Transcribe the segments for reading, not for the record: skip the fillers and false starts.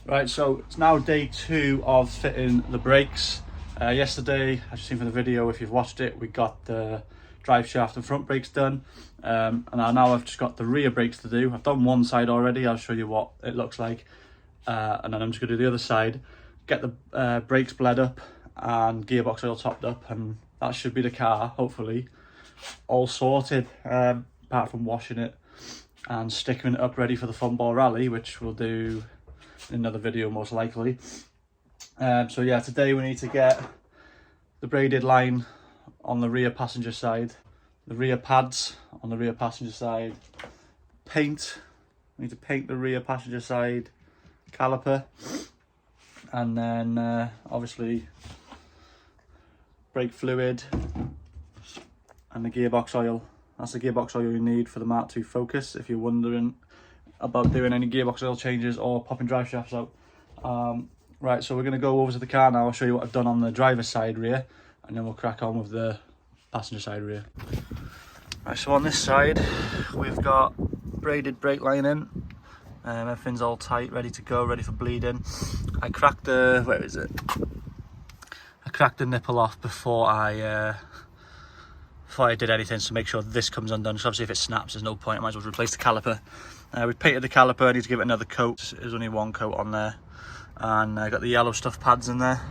Right, so it's now day 2 of fitting the brakes. Yesterday, as you've seen from the video, if you've watched it, we got the drive shaft and front brakes done. And now I've just got the rear brakes to do. I've done one side already, I'll show you what it looks like. And then I'm just going to do the other side, get the brakes bled up and gearbox oil topped up, and that should be the car, hopefully, all sorted, apart from washing it and sticking it up ready for the Fun Ball Rally, which we'll do in another video most likely. So yeah, today we need to get the braided line on the rear passenger side, the rear pads on the rear passenger side, paint, we need to paint the rear passenger side caliper, and then obviously brake fluid and the gearbox oil. That's the gearbox oil you need for the Mark II Focus if you're wondering about doing any gearbox oil changes or popping drive shafts out. Right, so we're going to go over to the car now. I'll show you what I've done on the driver's side rear, and then we'll crack on with the passenger side rear. Right, so on this side we've got braided brake line in. Everything's all tight, ready to go, ready for bleeding. I cracked the, where is it? I cracked the nipple off before I did anything, so make sure this comes undone. So obviously if it snaps, there's no point, I might as well replace the caliper. We've painted the caliper, I need to give it another coat. There's only one coat on there. And I got the yellow stuff pads in there.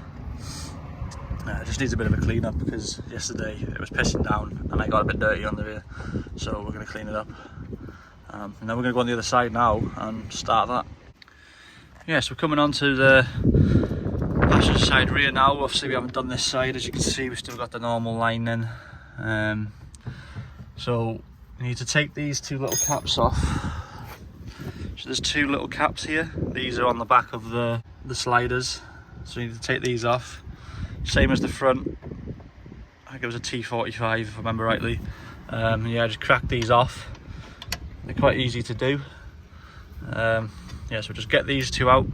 It just needs a bit of a clean up because yesterday it was pissing down and I got a bit dirty on the rear. So we're going to clean it up. And then we're going to go on the other side now and start that. Yeah, so we're coming on to the passenger side rear now. Obviously we haven't done this side, as you can see we've still got the normal lining. So we need to take these two little caps off. So there's two little caps here. These are on the back of the sliders, so you need to take these off. Same as the front. I think it was a T45 if I remember rightly. Yeah, just crack these off. They're quite easy to do. Yeah, so just get these two out,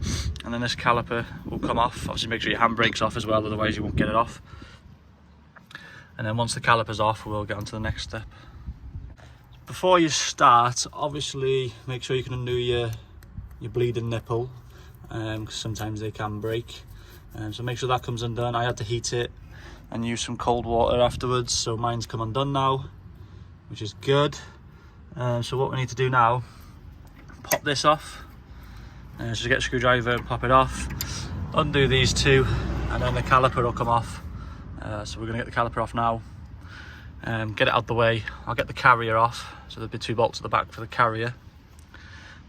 and then this caliper will come off. Obviously make sure your handbrake's off as well, otherwise you won't get it off. And then once the caliper's off, we'll get on to the next step. Before you start, obviously make sure you can undo your bleeding nipple, because sometimes they can break. So make sure that comes undone. I had to heat it and use some cold water afterwards, so mine's come undone now, which is good. So what we need to do now, pop this off. So just get a screwdriver and pop it off. Undo these two, and then the caliper will come off. So we're going to get the caliper off now. Get it out the way. I'll get the carrier off, so there'll be two bolts at the back for the carrier.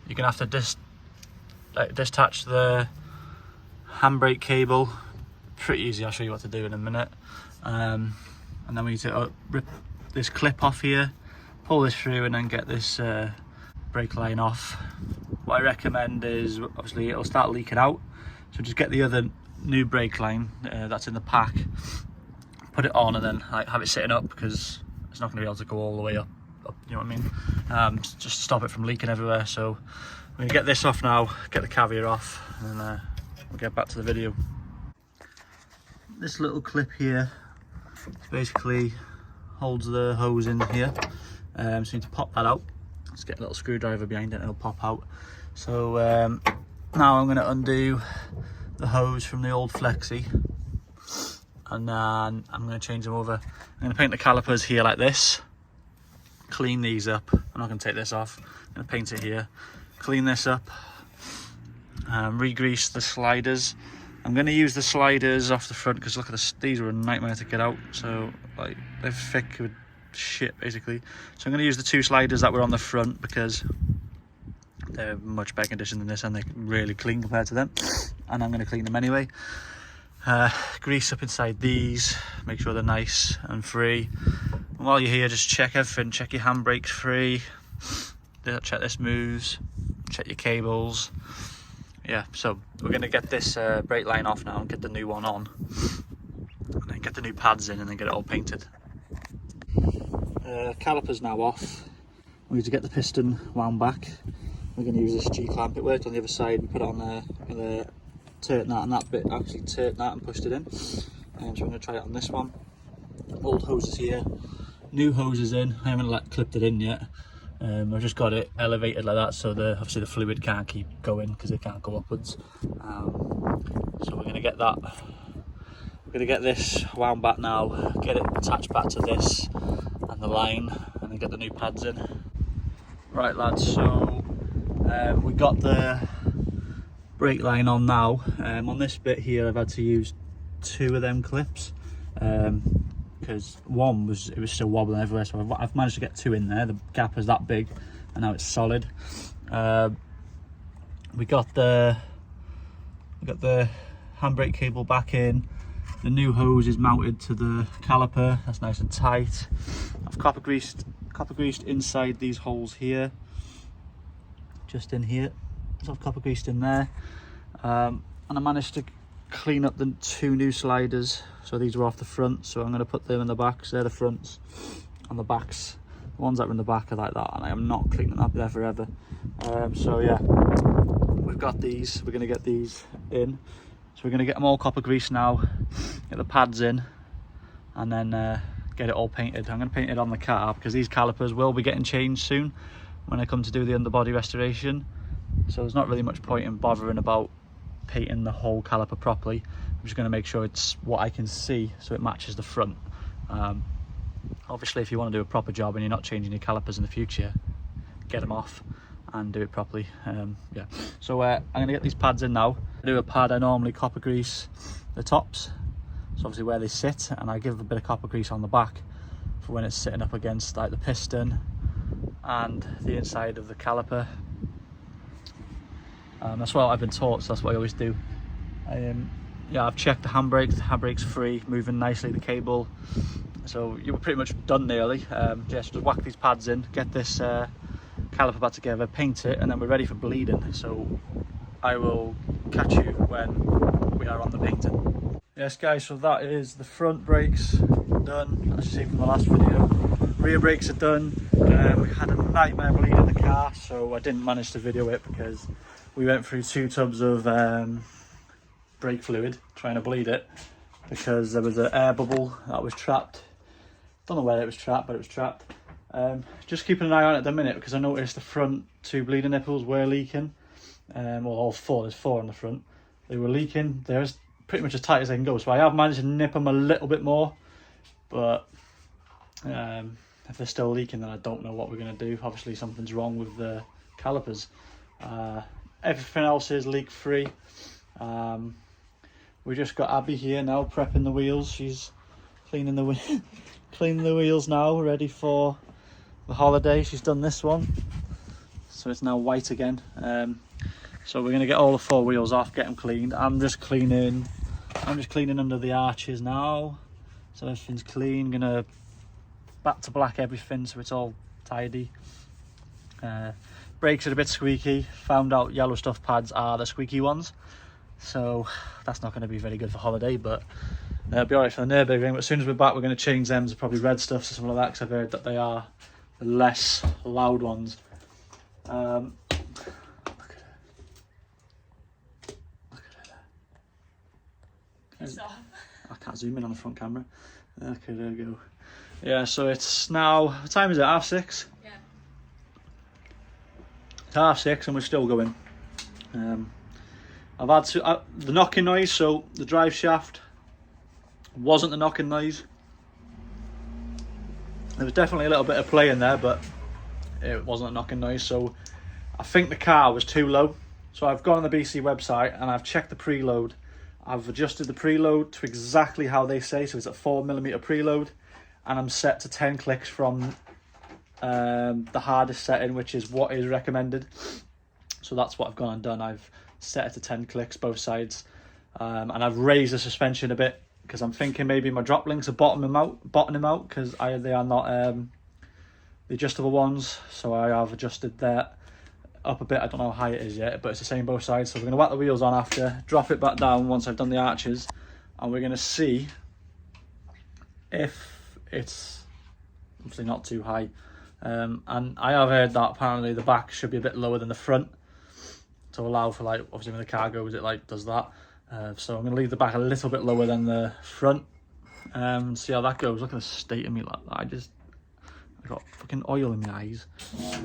You're going to have to detach the handbrake cable. Pretty easy, I'll show you what to do in a minute. And then we need to rip this clip off here, pull this through, and then get this brake line off. What I recommend is, obviously it'll start leaking out, so just get the other new brake line that's in the pack, put it on, and then have it sitting up, because it's not going to be able to go all the way up, you know what I mean? Just to stop it from leaking everywhere. So we're going to get this off now, get the carrier off, and then we'll get back to the video. This little clip here basically holds the hose in here, so you need to pop that out. Just get a little screwdriver behind it and it'll pop out. So now I'm going to undo the hose from the old flexi, and then I'm going to change them over. I'm going to paint the calipers here like this, clean these up. I'm not going to take this off, I'm going to paint it here, clean this up, re-grease the sliders. I'm going to use the sliders off the front because look at these are a nightmare to get out. So like they're thick with shit basically. So I'm going to use the two sliders that were on the front because they're much better condition than this, and they're really clean compared to them, and I'm going to clean them anyway. Grease up inside these, make sure they're nice and free. And while you're here, just check everything, check your handbrake's free, check this moves, check your cables. Yeah, so we're going to get this brake line off now and get the new one on, and then get the new pads in and then get it all painted. Caliper's now off. We need to get the piston wound back. We're going to use this G-clamp. It worked on the other side. We put it on there and turned that, and that bit actually turned that and pushed it in. So we're going to try it on this one. Old hoses here, new hoses in. I haven't clipped it in yet. I've just got it elevated like that, so obviously the fluid can't keep going because it can't go upwards. So we're going to get that. We're going to get this wound back now, get it attached back to this and the line, and then get the new pads in. Right lads, so we got the brake line on now. On this bit here I've had to use 2 of them clips because one was still wobbling everywhere, so I've managed to get 2 in there. The gap is that big and now it's solid. We got the handbrake cable back in. The new hose is mounted to the caliper, that's nice and tight. I've copper greased inside these holes here, just in here, so I've copper greased in there. And I managed to clean up the 2 new sliders, so these are off the front, so I'm going to put them in the back. So they're the fronts, and the backs, the ones that are in the back are like that, and I am not cleaning that there forever. So yeah, we've got these, we're going to get these in. So we're going to get them all copper greased now, get the pads in, and then get it all painted. I'm going to paint it on the car because these calipers will be getting changed soon when I come to do the underbody restoration. So there's not really much point in bothering about painting the whole caliper properly. I'm just going to make sure it's what I can see so it matches the front. Obviously if you want to do a proper job and you're not changing your calipers in the future, get them off and do it properly. Yeah, so I'm going to get these pads in now. I do a pad, I normally copper grease the tops, so obviously where they sit, and I give a bit of copper grease on the back for when it's sitting up against like the piston and the inside of the caliper. That's what I've been taught, so that's what I always do. Yeah, I've checked the handbrake's free, moving nicely, the cable, so you're pretty much done nearly. Just whack these pads in, get this caliper back together, paint it, and then we're ready for bleeding. So I will catch you when we are on the painting. Yes guys, so that is the front brakes done, as you see from the last video. Rear brakes are done. We had a nightmare bleeding the car, so I didn't manage to video it because we went through 2 tubs of brake fluid trying to bleed it because there was an air bubble that was trapped. Don't know where it was trapped, but it was trapped. Just keeping an eye on it at the minute because I noticed the front 2 bleeding nipples were leaking. Well, all 4, there's 4 on the front. They were leaking. They're pretty much as tight as they can go, so I have managed to nip them a little bit more, but if they're still leaking then I don't know what we're going to do. Obviously something's wrong with the calipers. Everything else is leak free. We just got Abby here now prepping the wheels. She's cleaning the cleaning the wheels now, ready for the holiday. She's done this one, so it's now white again. So we're going to get all the 4 wheels off, get them cleaned. I'm just cleaning under the arches now, so everything's clean. Gonna back to black everything so it's all tidy. Brakes are a bit squeaky. Found out yellow stuff pads are the squeaky ones, so that's not going to be very good for holiday, but it'll be alright for the Nürburgring. But as soon as we're back, we're going to change them to probably red stuff or something like that, because I've heard that they are the less loud ones. Look at it. I can't zoom in on the front camera. Okay, there we go. Yeah, so it's now, what time is it? 6:30? Yeah. It's 6:30 and we're still going. I've had to, the knocking noise, so the drive shaft wasn't the knocking noise. There was definitely a little bit of play in there, but it wasn't a knocking noise, so I think the car was too low. So I've gone on the EBC website and I've checked the preload. I've adjusted the preload to exactly how they say, so it's a 4mm preload, and I'm set to 10 clicks from the hardest setting, which is what is recommended. So that's what I've gone and done. I've set it to 10 clicks both sides, and I've raised the suspension a bit because I'm thinking maybe my drop links are bottoming out because they are not the adjustable ones. So I have adjusted that up a bit. I don't know how high it is yet, but it's the same both sides. So we're going to whack the wheels on after, drop it back down once I've done the arches, and we're going to see if it's obviously not too high. And I have heard that apparently the back should be a bit lower than the front to allow for, like, obviously when the car goes it like does that. So I'm going to leave the back a little bit lower than the front and see how that goes. Look at the state of me, like, I got fucking oil in my eyes.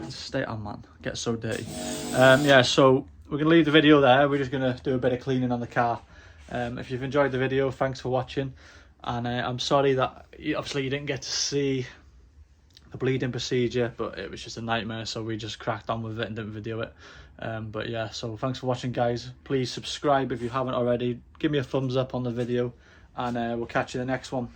Stay on, man. Get so dirty. Yeah, so we're gonna leave the video there. We're just gonna do a bit of cleaning on the car. If you've enjoyed the video, thanks for watching. And I'm sorry that obviously you didn't get to see the bleeding procedure, but it was just a nightmare, so we just cracked on with it and didn't video it. But yeah, so thanks for watching, guys. Please subscribe if you haven't already. Give me a thumbs up on the video, and we'll catch you in the next one.